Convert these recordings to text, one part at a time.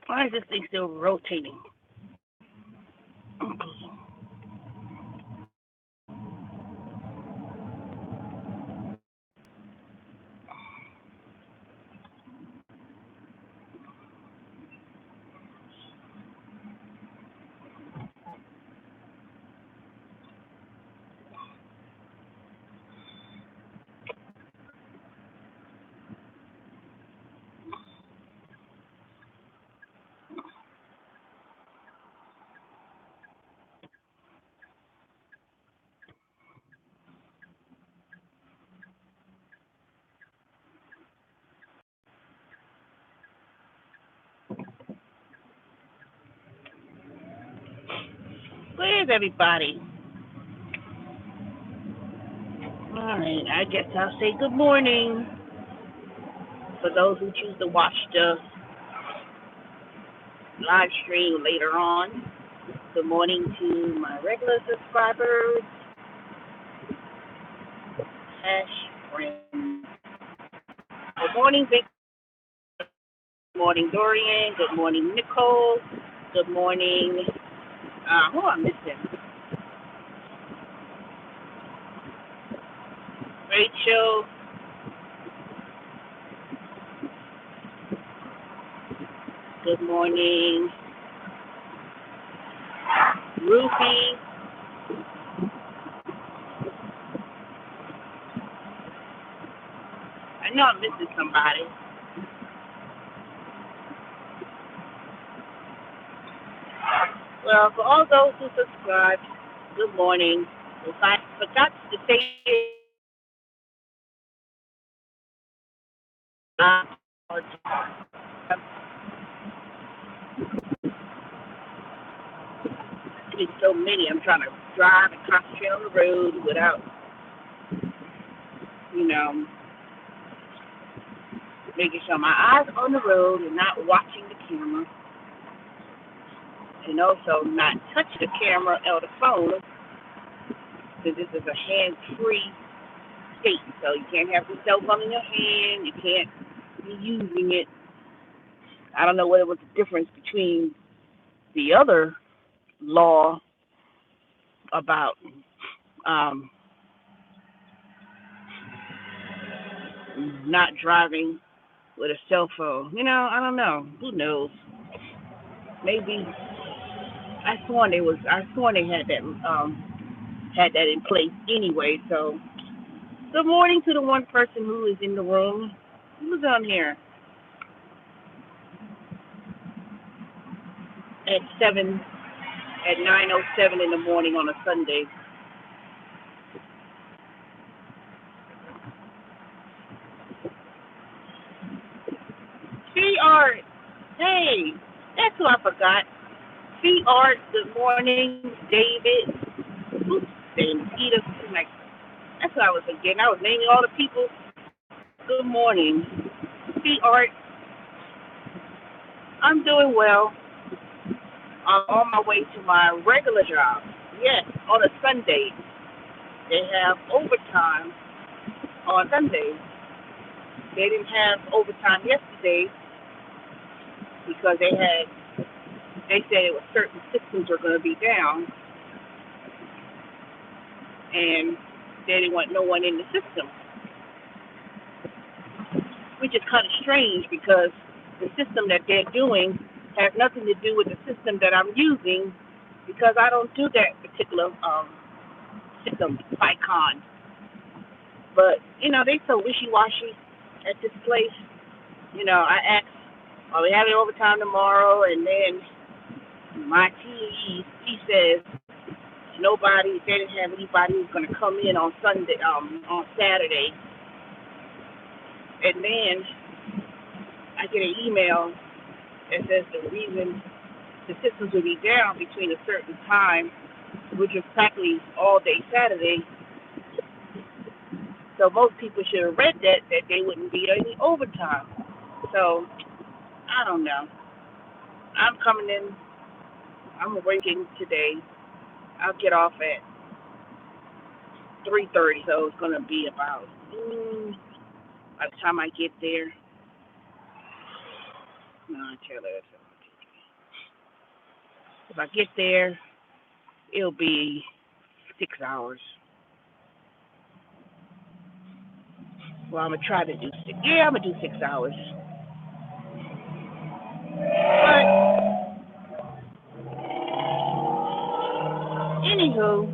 Why is this thing still rotating? Where's everybody? All right, I guess I'll say good morning for those who choose to watch the live stream later on. Good morning to my regular subscribers, hash friends. Good morning, Vic. Good morning, Dorian. Good morning, Nicole. Good morning. Who am I missing? Rachel. Good morning, Ruthie. I know I'm missing somebody. Well, for all those who subscribed, good morning. If I forgot to say it, I there's so many. I'm trying to drive and concentrate on the road without, you know, making sure my eyes are on the road and not watching the camera, and also not touch the camera or the phone, because this is a hands-free state. So you can't have the cell phone in your hand. You can't be using it. I don't know what was the difference between the other law about um, not driving with a cell phone. I don't know. Who knows? Maybe I sworn they had that in place anyway. So good morning to the one person who is in the room. Who's on here at 9:07 in the morning on a Sunday? C Art. Hey, that's who I forgot. C Art. Good morning, David. Oops, and Peter. Like, that's what I was forgetting. I was naming all the people. Good morning, C Art. I'm doing well. I'm on my way to my regular job. Yes, on a Sunday. They have overtime on Sundays. They didn't have overtime yesterday because they said it was certain systems were going to be down, and they didn't want no one in the system, which is kind of strange because the system that they're doing has nothing to do with the system that I'm using, because I don't do that particular system icon. But they so wishy-washy at this place. I asked, are we having overtime tomorrow? And then my team, he says nobody, they didn't have anybody who's going to come in on on Saturday. And then I get an email that says the reason the systems will be down between a certain time, which is practically all day Saturday. So most people should have read that they wouldn't be any overtime. So I don't know. I'm coming in. I'm working today. I'll get off at 3:30, so it's gonna be about by the time I get there. No, I tell her. If I get there, it'll be 6 hours. Well, I'm gonna try to do six. Yeah, I'm gonna do 6 hours. But anywho,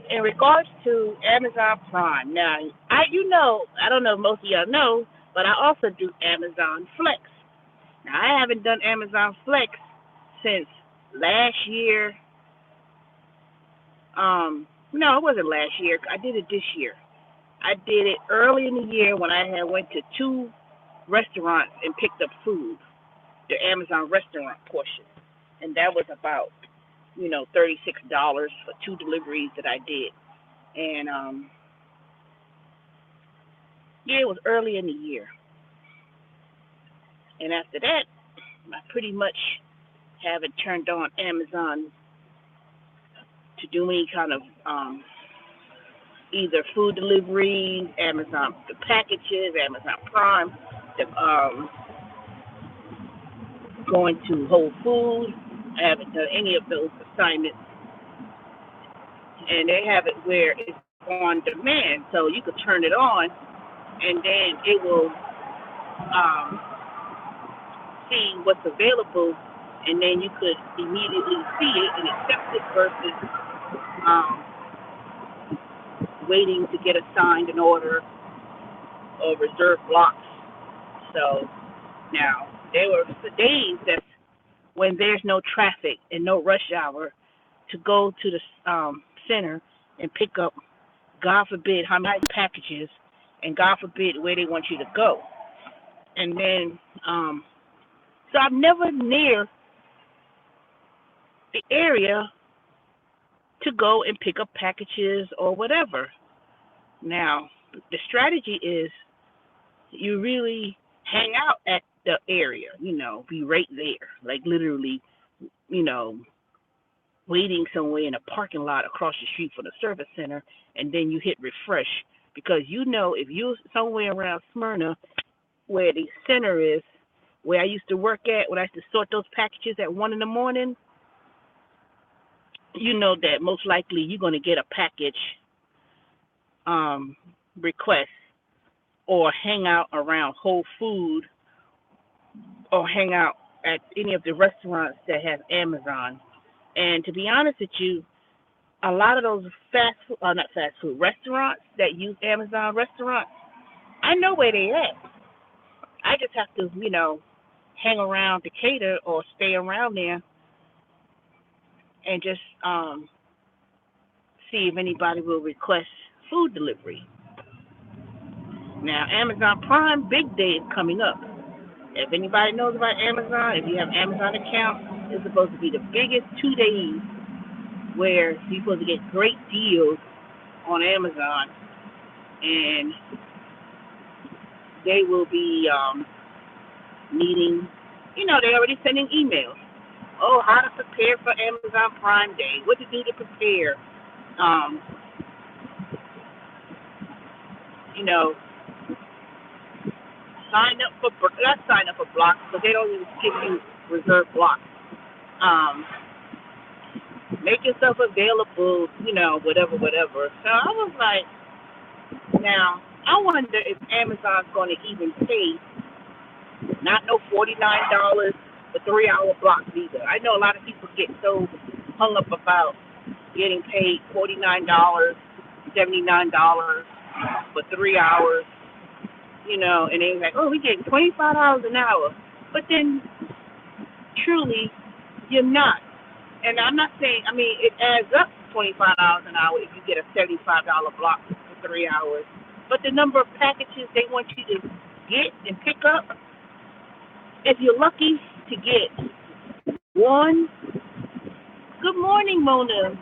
in regards to Amazon Prime, now I don't know if most of y'all know, but I also do Amazon Flex. Now I haven't done Amazon Flex since last year. No, it wasn't last year. I did it this year. I did it early in the year when I had went to two restaurants and picked up food, the Amazon restaurant portion, and that was about $36 for two deliveries that I did, and yeah, it was early in the year, and after that, I pretty much haven't turned on Amazon to do any kind of either food deliveries, Amazon the packages, Amazon Prime, the, going to Whole Foods. I haven't done any of those assignments, and they have it where it's on demand, so you could turn it on, and then it will um, see what's available, and then you could immediately see it and accept it versus um, waiting to get assigned an order or reserve blocks. So now there were days that when there's no traffic and no rush hour to go to the center and pick up, God forbid, how many packages, and God forbid where they want you to go. And then, so I'm never near the area to go and pick up packages or whatever. Now, the strategy is you really hang out at the area, be right there, like literally, you know, waiting somewhere in a parking lot across the street from the service center, and then you hit refresh because if you're somewhere around Smyrna where the center is, where I used to work at, when I used to sort those packages at 1 in the morning, you know that most likely you're going to get a package request or hang out around Whole Food or hang out at any of the restaurants that have Amazon. And to be honest with you, a lot of those not fast food, restaurants that use Amazon restaurants, I know where they at. I just have to, hang around Decatur or stay around there and just see if anybody will request food delivery. Now, Amazon Prime Big Day is coming up. If anybody knows about Amazon, if you have Amazon account, it's supposed to be the biggest 2 days where you're supposed to get great deals on Amazon, and they will be needing, they're already sending emails. Oh, how to prepare for Amazon Prime Day, what to do to prepare. Um, you know, not sign up for blocks, but they don't even give you reserve blocks. Um, make yourself available, whatever. So I was like, now, I wonder if Amazon's going to even pay, not no $49 for 3-hour blocks either. I know a lot of people get so hung up about getting paid $49, $79 for 3 hours, and they're like, oh, we get $25 an hour. But then, truly, you're not. And I'm not saying, it adds up $25 an hour if you get a $75 block for 3 hours. But the number of packages they want you to get and pick up, if you're lucky to get one, good morning, Mona.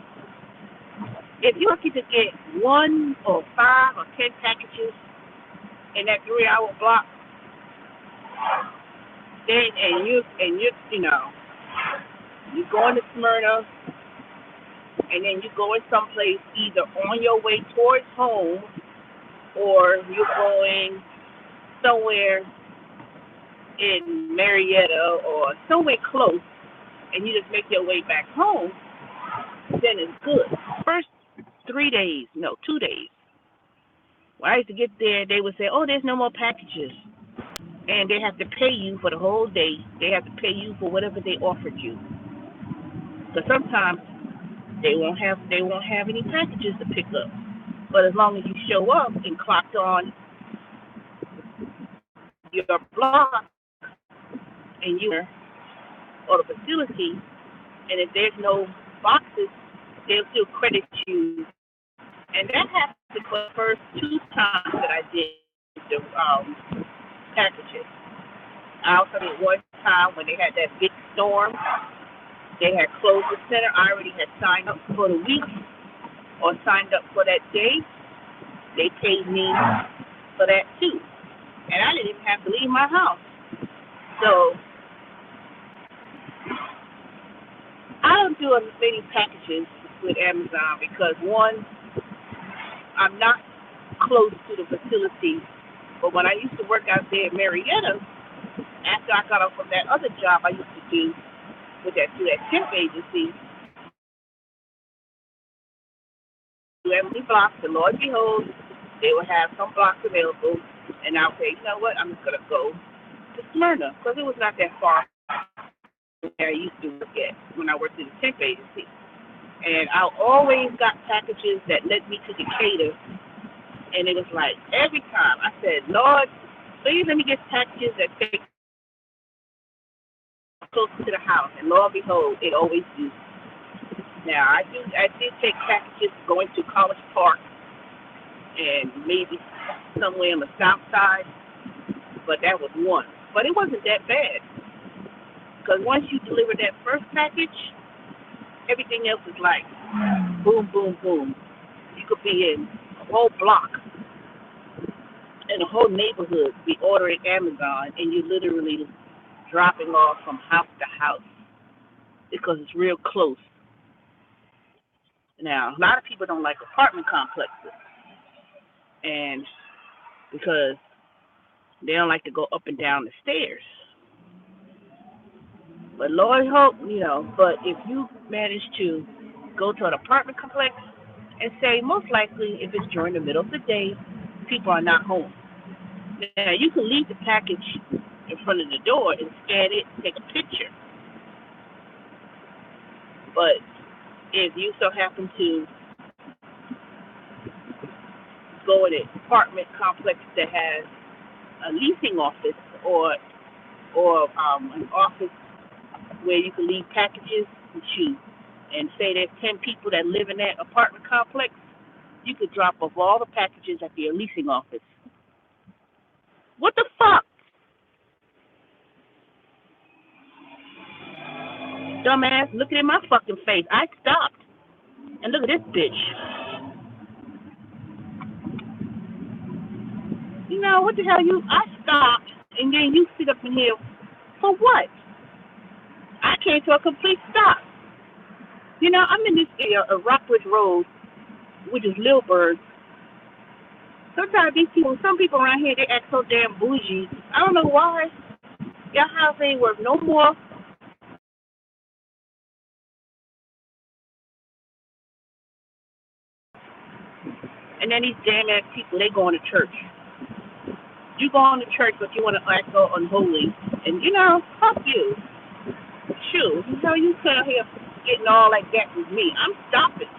If you're lucky to get 1 or 5 or 10 packages in that 3-hour block, then you going to Smyrna, and then you going someplace either on your way towards home or you're going somewhere in Marietta or somewhere close and you just make your way back home, then it's good. First 3 days, no, 2 days. When I used to get there, they would say, "Oh, there's no more packages," and they have to pay you for the whole day. They have to pay you for whatever they offered you. Because sometimes they won't have any packages to pick up. But as long as you show up and clocked on your block and you or the facility, and if there's no boxes, they'll still credit you. And that happened for the first 2 times that I did the packages. I also did one time when they had that big storm. They had closed the center. I already had signed up for the week or signed up for that day. They paid me for that too. And I didn't even have to leave my house. So I don't do as many packages with Amazon because, one, I'm not close to the facility. But when I used to work out there in Marietta, after I got off from that other job I used to do through that temp agency, do empty blocks, and Lord behold, they would have some blocks available, and I'll say, you know what, I'm just gonna go to Smyrna because it was not that far from where I used to work at when I worked in the temp agency. And I always got packages that led me to Decatur, and it was like every time I said, Lord, please let me get packages that take close to the house, and Lord behold, it always do. Now I did take packages going to College Park and maybe somewhere on the south side, but that was one. But it wasn't that bad because once you deliver that first package, everything else is like boom, boom, boom. You could be in a whole block, in a whole neighborhood, be ordering Amazon, and you literally dropping off from house to house because it's real close. Now, a lot of people don't like apartment complexes, and because they don't like to go up and down the stairs. But Lord hope, but if you manage to go to an apartment complex and say, most likely, if it's during the middle of the day, people are not home. Now, you can leave the package in front of the door and scan it, take a picture. But if you so happen to go in an apartment complex that has a leasing office or an office where you can leave packages and say there's 10 people that live in that apartment complex, you could drop off all the packages at your leasing office. What the fuck? Dumbass, looking in my fucking face. I stopped. And look at this bitch. What the hell I stopped, and then you sit up in here for what? I came to a complete stop. I'm in this area of Rockbridge Road, which is Lilburn. Sometimes some people around here, they act so damn bougie. I don't know why. Your house ain't worth no more. And then these damn ass people, they going to church. You going to church, but you want to act so unholy. And fuck you. Shoot, you come here getting all like that with me. I'm stopping.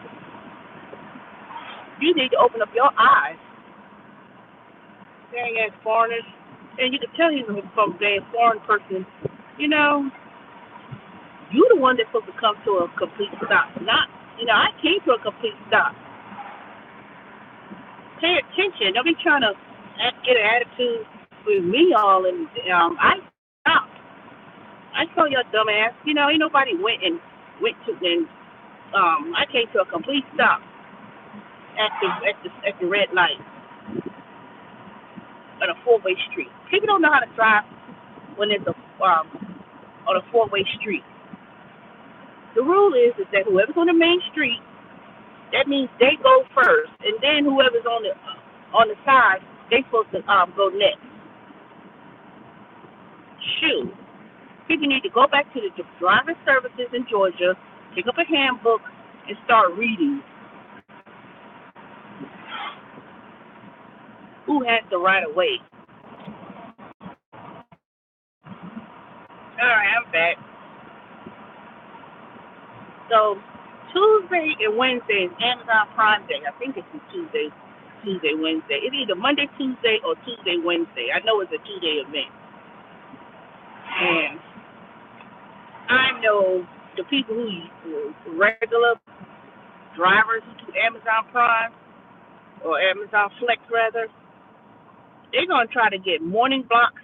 You need to open up your eyes. Dang ass foreigners. And you can tell he's from a damn foreign person. You the one that's supposed to come to a complete stop. Not, I came to a complete stop. Pay attention. Don't be trying to get an attitude with me all. And I stopped. I saw your dumb ass. Ain't nobody went to, and I came to a complete stop at the red light on a four-way street. People don't know how to drive when there's on a four-way street. The rule is that whoever's on the main street, that means they go first, and then whoever's on the side, they supposed to go next. Shoot. People need to go back to the driver services in Georgia, pick up a handbook, and start reading. Who has the right of way? All right, I'm back. So Tuesday and Wednesday is Amazon Prime Day. I think it's Tuesday, Wednesday. It's either Monday, Tuesday, or Tuesday, Wednesday. I know it's a 2-day event. And I know the people who regular drivers who do Amazon Prime or Amazon Flex rather, they're gonna try to get morning blocks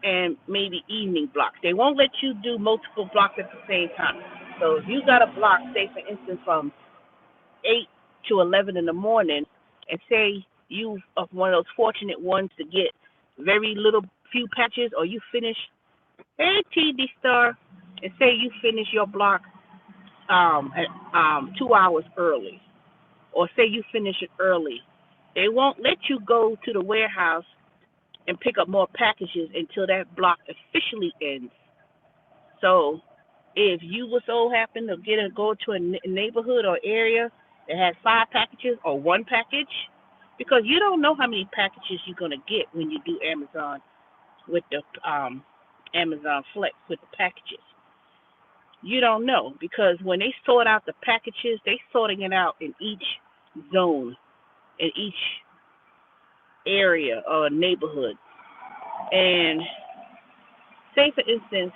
and maybe evening blocks. They won't let you do multiple blocks at the same time. So if you got a block, say for instance from 8 to 11 in the morning, and say you are one of those fortunate ones to get very little few patches, or you finish, hey TD Star, and say you finish your block at 2 hours early, or say you finish it early, they won't let you go to the warehouse and pick up more packages until that block officially ends. So if you would so happen to go to a neighborhood or area that has 5 packages or 1 package, because you don't know how many packages you're going to get when you do Amazon with the Amazon Flex with the packages. You don't know, because when they sort out the packages, they sorting it out in each zone, in each area or neighborhood. And say for instance,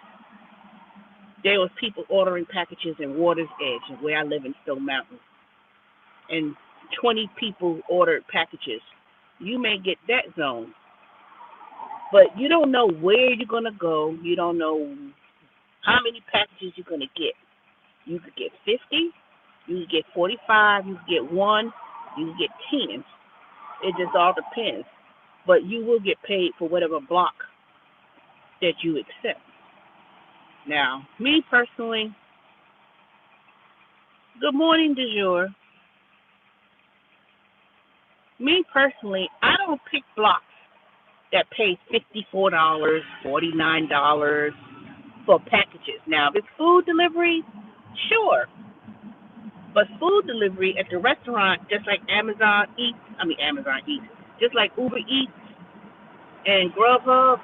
there was people ordering packages in Water's Edge, where I live in Stone Mountain, and 20 people ordered packages. You may get that zone, but you don't know where you're going to go. You don't know how many packages you're going to get. You could get 50, you could get 45, you could get 1, you could get 10. It just all depends. But you will get paid for whatever block that you accept. Now, me personally, good morning, du jour. Me personally, I don't pick blocks that pay $54, $49 for packages. Now, if it's food delivery, sure. But food delivery at the restaurant, just like Amazon Eats, just like Uber Eats and Grubhub,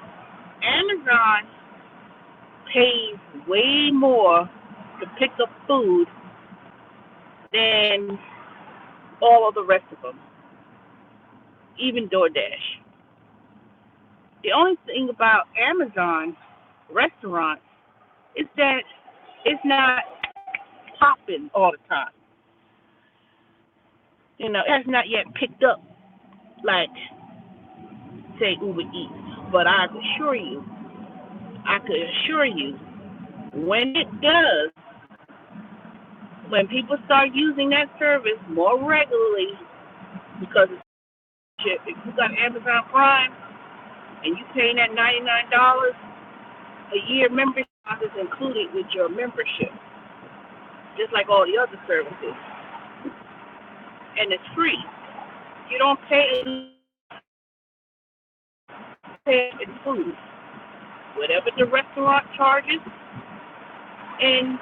Amazon pays way more to pick up food than all of the rest of them, even DoorDash. The only thing about Amazon restaurants is that it's not popping all the time. You know, it has not yet picked up like, say, Uber Eats. But I could assure you, when it does, when people start using that service more regularly, because if you got Amazon Prime and you paying that $99 a year membership is included with your membership, just like all the other services, and it's free. You don't pay in food. Whatever the restaurant charges, and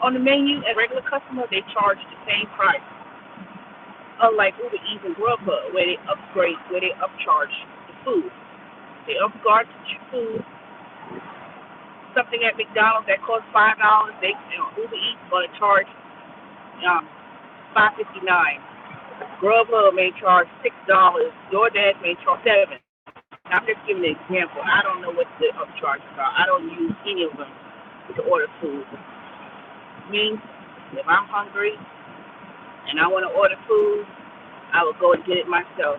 on the menu, as regular customer, they charge the same price. Unlike Uber Eats and Grubhub, where they upcharge the food. They upcharge food. Something at McDonald's that costs $5, Uber Eats going to charge $5.59. Grubhub may charge $6. DoorDash may charge $7. I'm just giving an example. I don't know what the upcharges are. I don't use any of them to order food. Me, if I'm hungry and I want to order food, I will go and get it myself.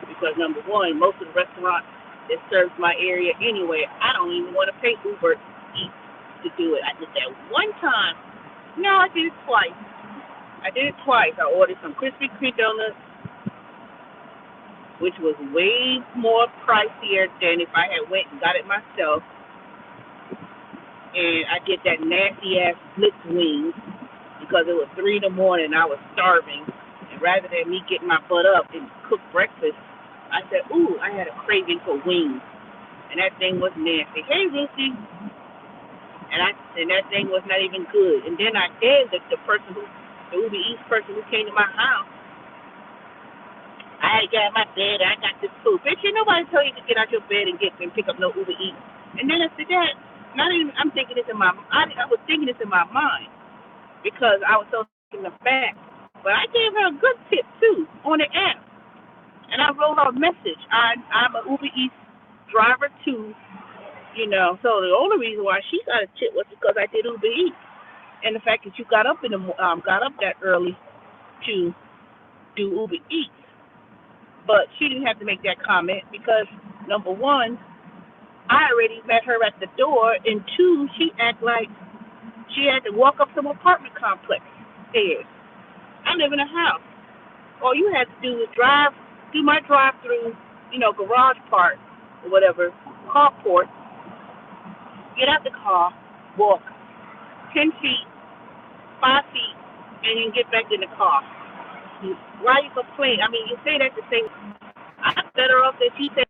Because number one, most of the restaurants that serves my area anyway, I don't even want to pay Uber Eats to do it. I did that one time. No, I did it twice. I ordered some Krispy Kreme donuts, which was way more pricier than if I had went and got it myself. And I did that nasty ass blitz wings because it was 3 in the morning and I was starving. And rather than me getting my butt up and cook breakfast, I said, ooh, I had a craving for wings, and that thing was nasty. Hey, Lucy, and that thing was not even good. And then the person the Uber Eats person who came to my house, I got my bed, I got this food. Bitch, ain't nobody tell you to get out your bed and pick up no Uber Eats. And then after that, not even I'm thinking this in I was thinking this in my mind because I was so taken aback. But I gave her a good tip too on the app. And I wrote her a message. I'm an Uber Eats driver too, So the only reason why she got a tip was because I did Uber Eats, and the fact that you got up got up that early to do Uber Eats. But she didn't have to make that comment because number one, I already met her at the door, and two, she act like she had to walk up some apartment complex stairs. I live in a house. All you had to do was do my drive-through, garage part or whatever, carport, get out the car, walk 10 feet, 5 feet, and you can get back in the car. Why you complain? I mean, you say that to say, I'm better off than she said.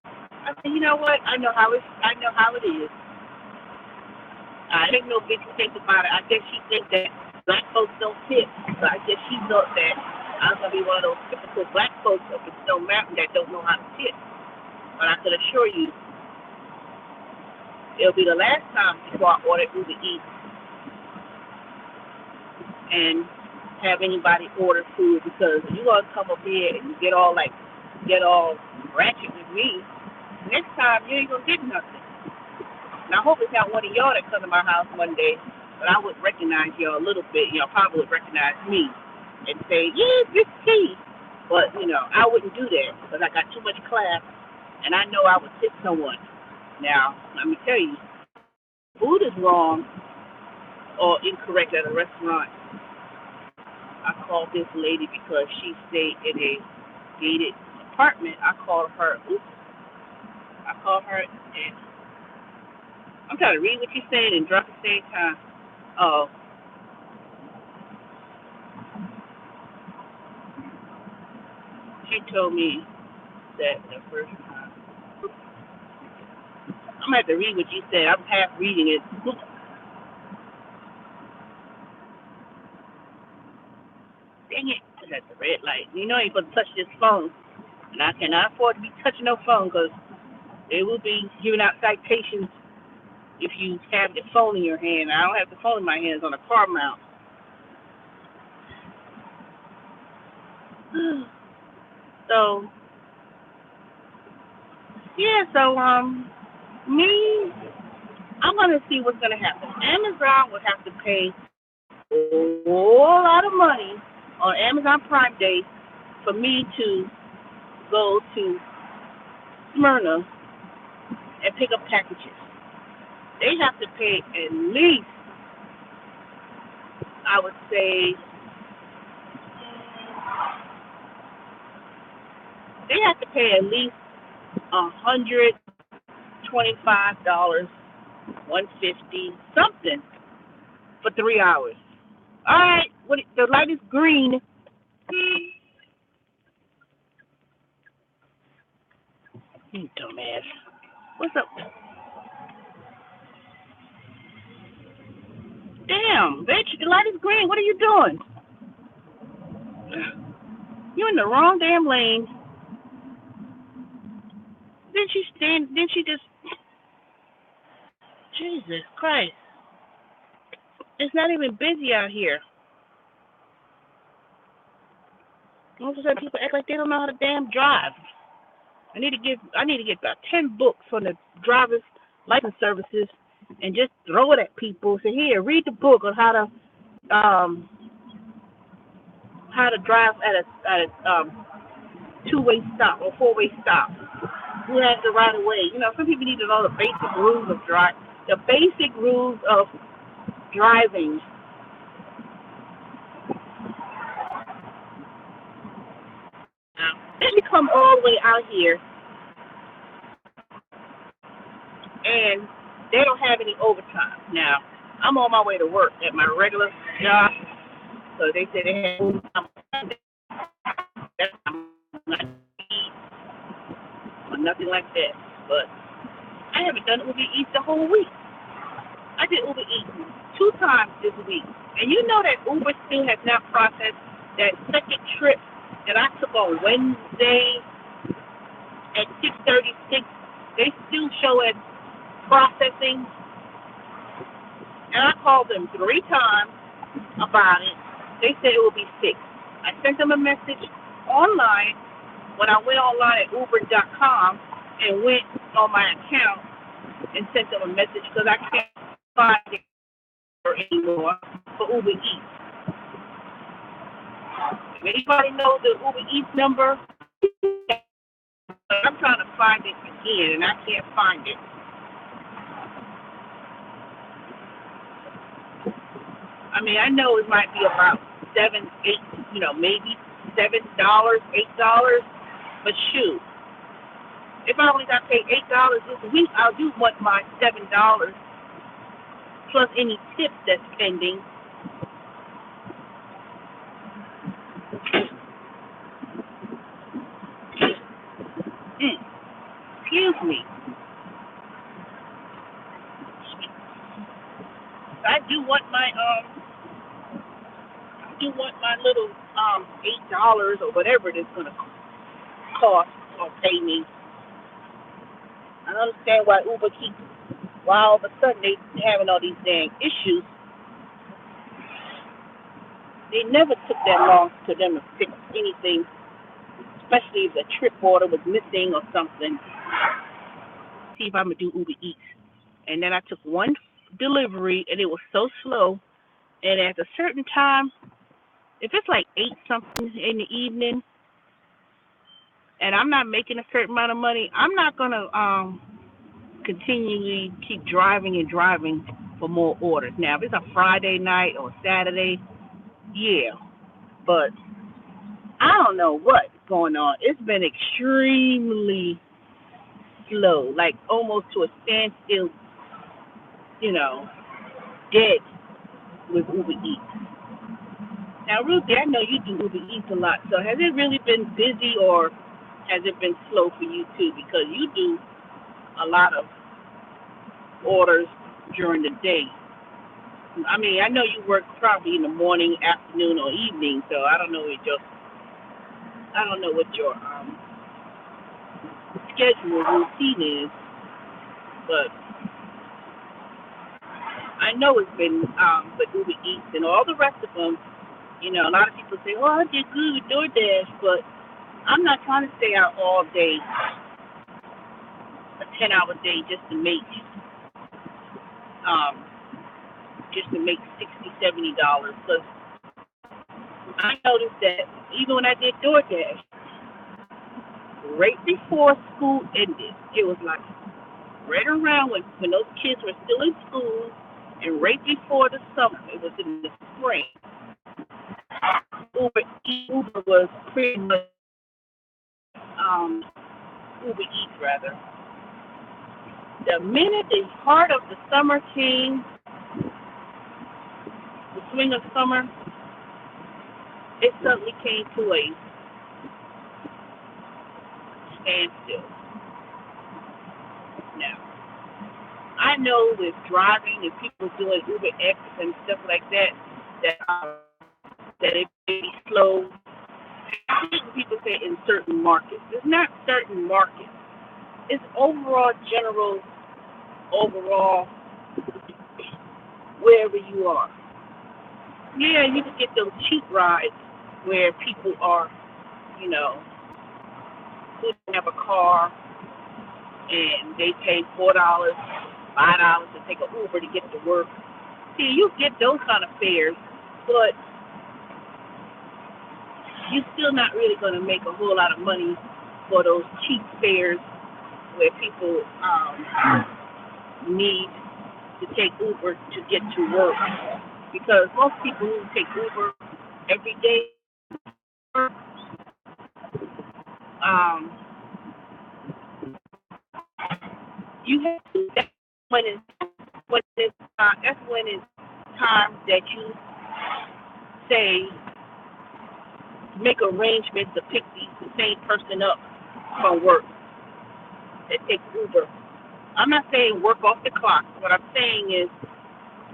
I said, you know what? I know how it is. I ain't no big mistake about it. I guess she thinks that black folks don't tip. So I guess she thought that I was gonna be one of those typical black folks up in Stone Mountain that don't know how to tip. But I can assure you, it'll be the last time before I order Uber Eats and have anybody order food, because if you're gonna come up here and get all ratchet with me, next time you ain't gonna get nothing. And I hope it's not one of y'all that come to my house one day, but I would recognize y'all a little bit. Y'all probably would recognize me and say, yeah, this tea. But, I wouldn't do that because I got too much class, and I know I would tip someone. Now, let me tell you, food is wrong or incorrect at a restaurant. I called this lady because she stayed in a gated apartment. I called her, and I'm trying to read what she said and drop at the same time. Oh, she told me that the first time. I'm going to have to read what you said. I'm half reading it. Dang it. It's at the red light. You know I ain't supposed to touch this phone. And I cannot afford to be touching no phone because they will be giving out citations if you have the phone in your hand. I don't have the phone in my hands on a car mount. So, yeah, me, I'm going to see what's going to happen. Amazon would have to pay a whole lot of money on Amazon Prime Day for me to go to Smyrna and pick up packages. They have to pay at least, I would say, they have to pay at least $125, $150, something for 3 hours. All right, the light is green. You dumbass. What's up? Damn, bitch, the light is green. What are you doing? You're in the wrong damn lane. Then she just, Jesus Christ. It's not even busy out here. All of a sudden, people act like they don't know how to damn drive. I need to get about 10 books on the driver's license services and just throw it at people. Say, here, read the book on how to drive at a two-way stop or four-way stop. Who has the right of way? Some people need to know the basic rules of driving. Then you come all the way out here, and they don't have any overtime. Now, I'm on my way to work at my regular job, so they said they had overtime. That's what I'm going to eat. nothing like that. But I haven't done Uber Eats the whole week. I did Uber Eats 2 times this week. And you know that Uber still has not processed that second trip that I took on Wednesday at 6:36. They still show it processing. And I called them 3 times about it. They said it will be fixed. I sent them a message online when I went online at Uber.com and went on my account and sent them a message because I can't find it anymore for Uber Eats. If anybody knows the Uber Eats number, I'm trying to find it again and I can't find it. I mean, I know it might be about $7, $8, maybe $7, $8, but shoot, if I only got paid $8 this week, I do want my $7 plus any tips that's pending. Excuse me. I do want my little $8 or whatever it is gonna cost or pay me. I don't understand why Uber keeps, why all of a sudden they having all these dang issues. They never took that long for them to fix anything, especially if the trip order was missing or something. See if I'm gonna do Uber Eats. And then I took one delivery and it was so slow. And at a certain time, if it's like 8 something in the evening and I'm not making a certain amount of money, I'm not gonna continually keep driving and driving for more orders. Now if it's a Friday night or Saturday, yeah. But I don't know what's going on. It's been extremely slow, like almost to a standstill, dead with Uber Eats. Now, Ruthie, I know you do Uber Eats a lot, so has it really been busy or has it been slow for you too? Because you do a lot of orders during the day. I mean, I know you work probably in the morning, afternoon, or evening, so I don't know what your schedule routine is, but I know it's been with Uber Eats and all the rest of them. A lot of people say, "Oh, I did good with DoorDash," but I'm not trying to stay out all day, a 10-hour day, just to make $60, $70. Because I noticed that even when I did DoorDash, right before school ended, it was like right around when those kids were still in school, and right before the summer, it was in the spring. Uber was pretty much Uber Eats rather. The minute the heart of the summer came, the swing of summer, it suddenly came to a standstill. Now, I know with driving and people doing Uber X and stuff like that, that it may be slow. People say in certain markets. It's not certain markets. It's overall, wherever you are. Yeah, you can get those cheap rides where people are, who don't have a car and they pay $4, $5 to take an Uber to get to work. See, you get those kind of fares, but you're still not really going to make a whole lot of money for those cheap fares where people need to take Uber to get to work. Because most people who take Uber every day, you have to. That's when it's time that you say make arrangements to pick the same person up from work. that take Uber. I'm not saying work off the clock. What I'm saying is,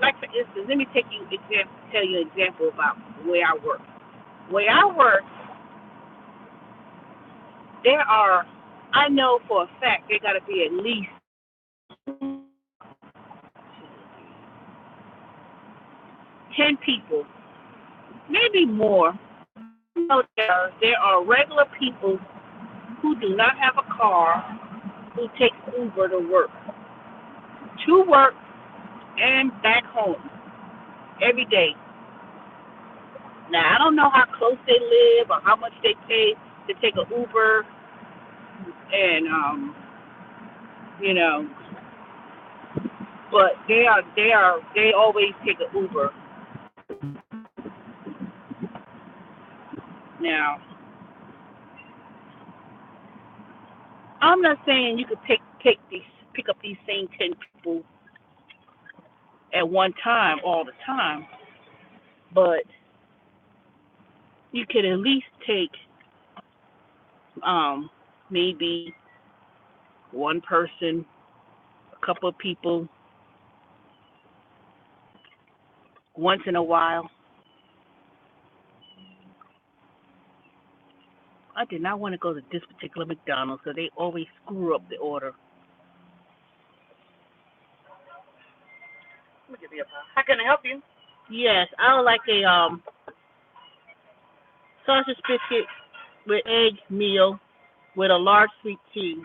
like for instance, let me tell you an example about the way I work. The way I work, I know for a fact there got to be at least 10 people, maybe more. You know, there are regular people who do not have a car who take Uber to work and back home every day. Now I don't know how close they live or how much they pay to take an Uber, and you know, but they always take an Uber. Now I'm not saying you could pick up these same 10 people at one time all the time, but you could at least take maybe one person, a couple of people once in a while. I did not want to go to this particular McDonald's, so they always screw up the order. How can I help you? Yes, I would like a sausage biscuit with egg meal with a large sweet tea.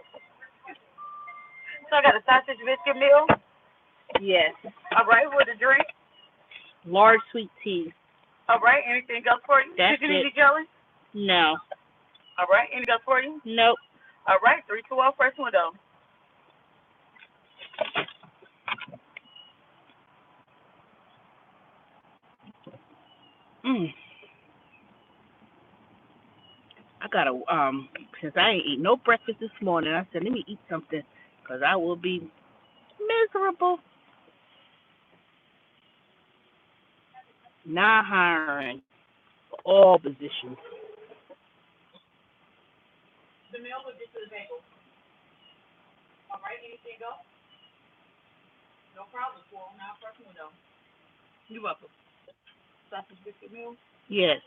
So I got a sausage biscuit meal. Yes, All right, with a drink. large sweet tea. All right, anything else for you? That's Chicken it. easy jelly. No. All right, anything else for you? Nope. All right, 320 first window. I gotta since I ain't eat no breakfast this morning, I said let me eat something because I will be miserable. Not hiring for all positions. The meal will get to the table. All right, anything else? No problem. 409 first window. You're welcome. Sausage biscuit meal. Yes.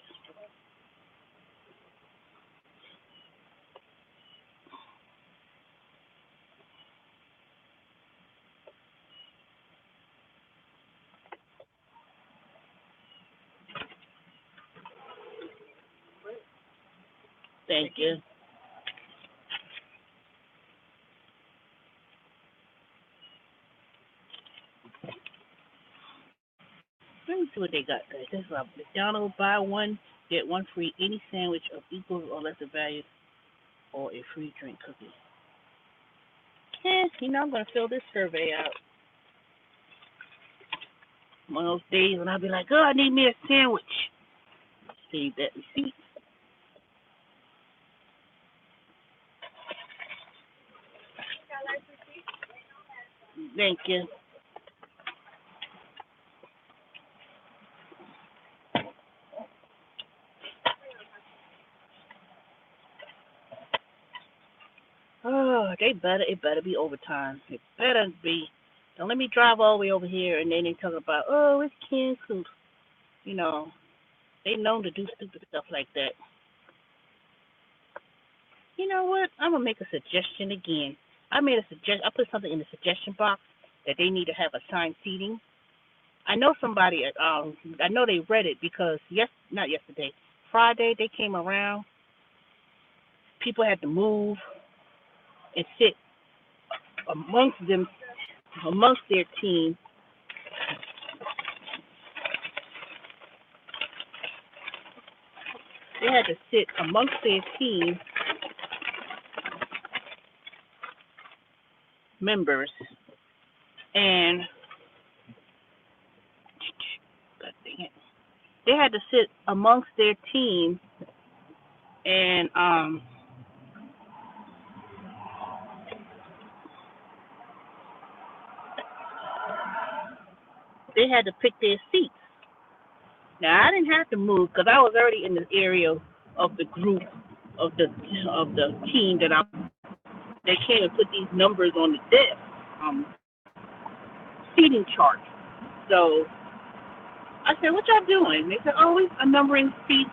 Thank you. Let me see what they got there. This is a McDonald's buy one, get one free, any sandwich of equal or lesser value, or a free drink cookie. I'm going to fill this survey out. One of those days when I'll be like, oh, I need me a sandwich. Save that receipt. Thank you. Oh, it better be overtime. It better be. Don't let me drive all the way over here and then they talk about, oh, it's canceled. You know, they known to do stupid stuff like that. You know what? I'm gonna make a suggestion again. I put something in the suggestion box that they need to have assigned seating. I know somebody. I know they read it because not yesterday, Friday they came around. People had to move and sit amongst their team. They had to sit amongst their team members, and God dang it, they had to sit amongst their team, and they had to pick their seats. Now I didn't have to move because I was already in the area of the group of the team that I'm they came and put these numbers on the desk, um, seating chart. So I said, "What y'all doing?" They said, "Oh, we are numbering seats.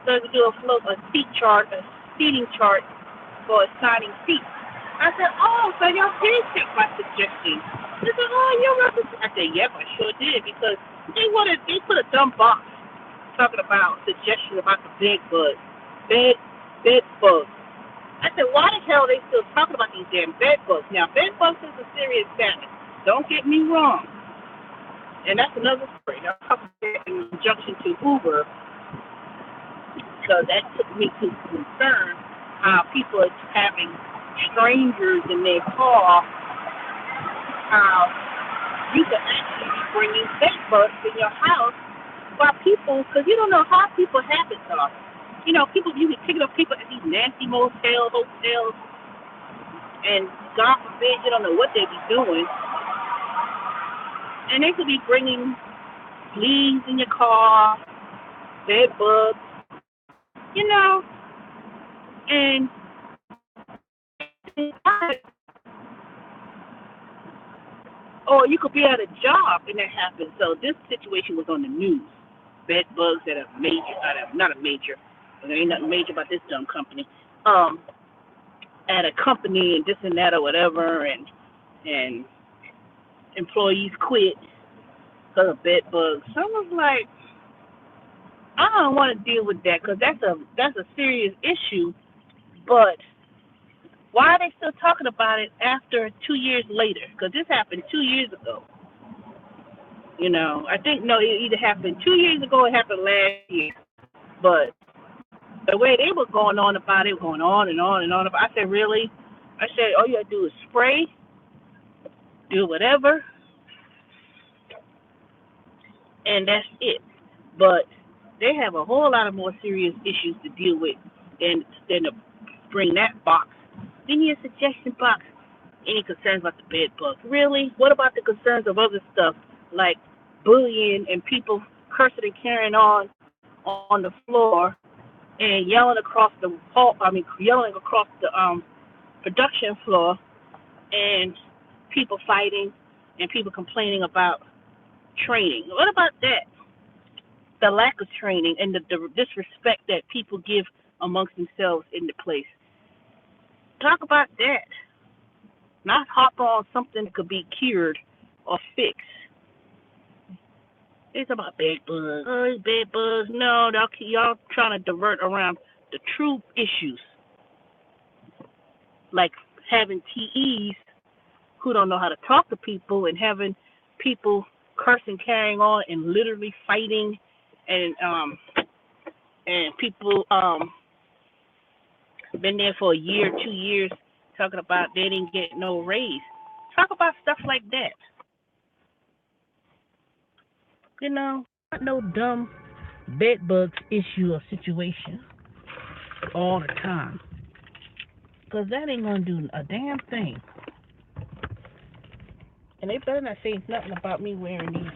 So we do a seat chart, a seating chart for assigning seats." I said, "Oh, so y'all did take my suggestion." They said, "Oh, you're welcome." I said, "Yep, I sure did," because they put a dumb box talking about suggestions about the bed bugs. I said, why the hell are they still talking about these damn bed bugs? Now, bed bugs is a serious matter. Don't get me wrong. And that's another story. I'll talk about that in conjunction to Uber, because that took me to concern how people are having strangers in their car, how you could actually be bringing bed bugs in your house while people, because you don't know how people habits are. You know, people, you be picking up people at these nasty motels, hotels, and God forbid, you don't know what they be doing. And they could be bringing fleas in your car, bed bugs, you know, and or you could be at a job and that happens. So this situation was on the news. Bed bugs at a major, not a major, there ain't nothing major about this dumb company. At a company and this and that or whatever, and employees quit because of bed bugs. So I was like, I don't want to deal with that because that's a serious issue. But why are they still talking about it after 2 years later? Because this happened 2 years ago. You know, I think no, it either happened 2 years ago or it happened last year. But the way they were going on about it, going on and on and on about, I said, really? I said, all you gotta do is spray, do whatever, and that's it. But they have a whole lot of more serious issues to deal with than to bring that box. Give me a suggestion box. Any concerns about the bed bugs? Really? What about the concerns of other stuff like bullying and people cursing and carrying on the floor and yelling across the hall? Yelling across the production floor, and people fighting and people complaining about training. What about that? The lack of training and the disrespect that people give amongst themselves in the place. Talk about that. Not hop on something that could be cured or fixed. It's about bed bugs. Oh, it's bed bugs. No, y'all trying to divert around the true issues, like having TEs who don't know how to talk to people and having people cursing, carrying on, and literally fighting, and people been there for a year, 2 years, talking about they didn't get no raise. Talk about stuff like that. You know, not no dumb bed bugs issue or situation all the time, because that ain't gonna do a damn thing. And they better not say nothing about me wearing these.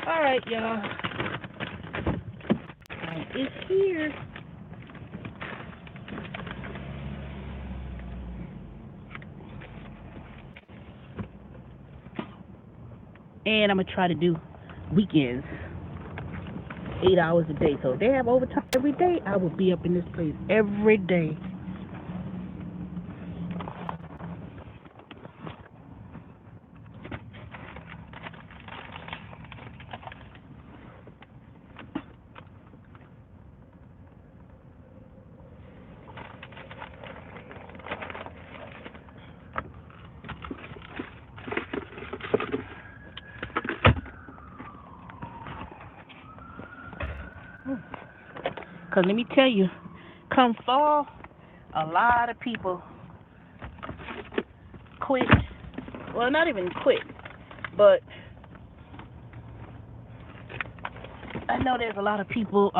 All right, y'all. It's here. And I'm gonna try to do weekends, 8 hours a day. So if they have overtime every day, I will be up in this place every day. Because let me tell you, come fall, a lot of people quit. Well, not even quit, but I know there's a lot of people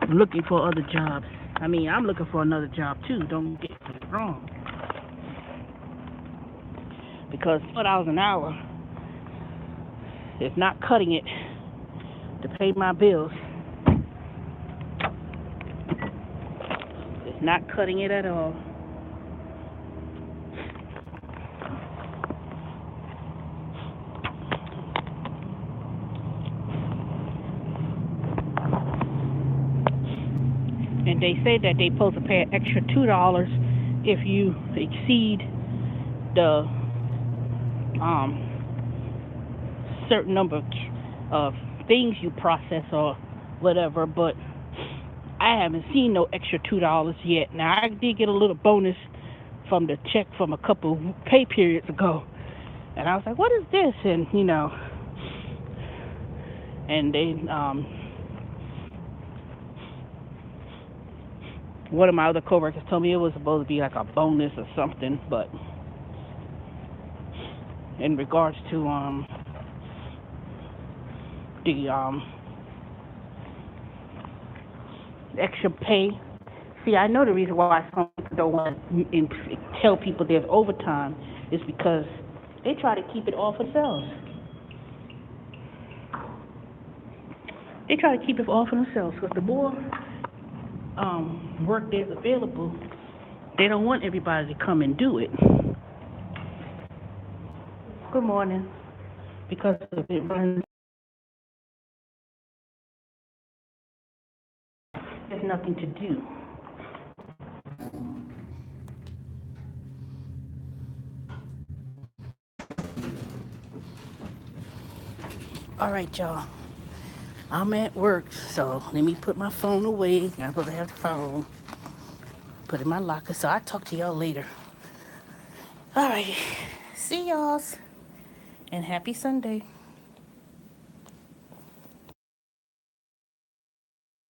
looking for other jobs. I mean, I'm looking for another job too, don't get me wrong. Because $4 an hour is not cutting it to pay my bills. Not cutting it at all. And they say that they supposed to pay an extra $2 if you exceed the certain number of things you process or whatever. But I haven't seen no extra $2 yet. Now I did get a little bonus from the check from a couple pay periods ago, and I was like, "What is this?" And and they one of my other coworkers told me it was supposed to be like a bonus or something. But in regards to the extra pay, see, I know the reason why some people don't want to tell people there's overtime is because they try to keep it all for themselves. They try to keep it all for themselves because the more work there's available, they don't want everybody to come and do it. Good morning. Because if it runs, there's nothing to do. All right, y'all. I'm at work, so let me put my phone away. I'm supposed to have the phone. Put it in my locker. So I'll talk to y'all later. All right. See y'all. And happy Sunday.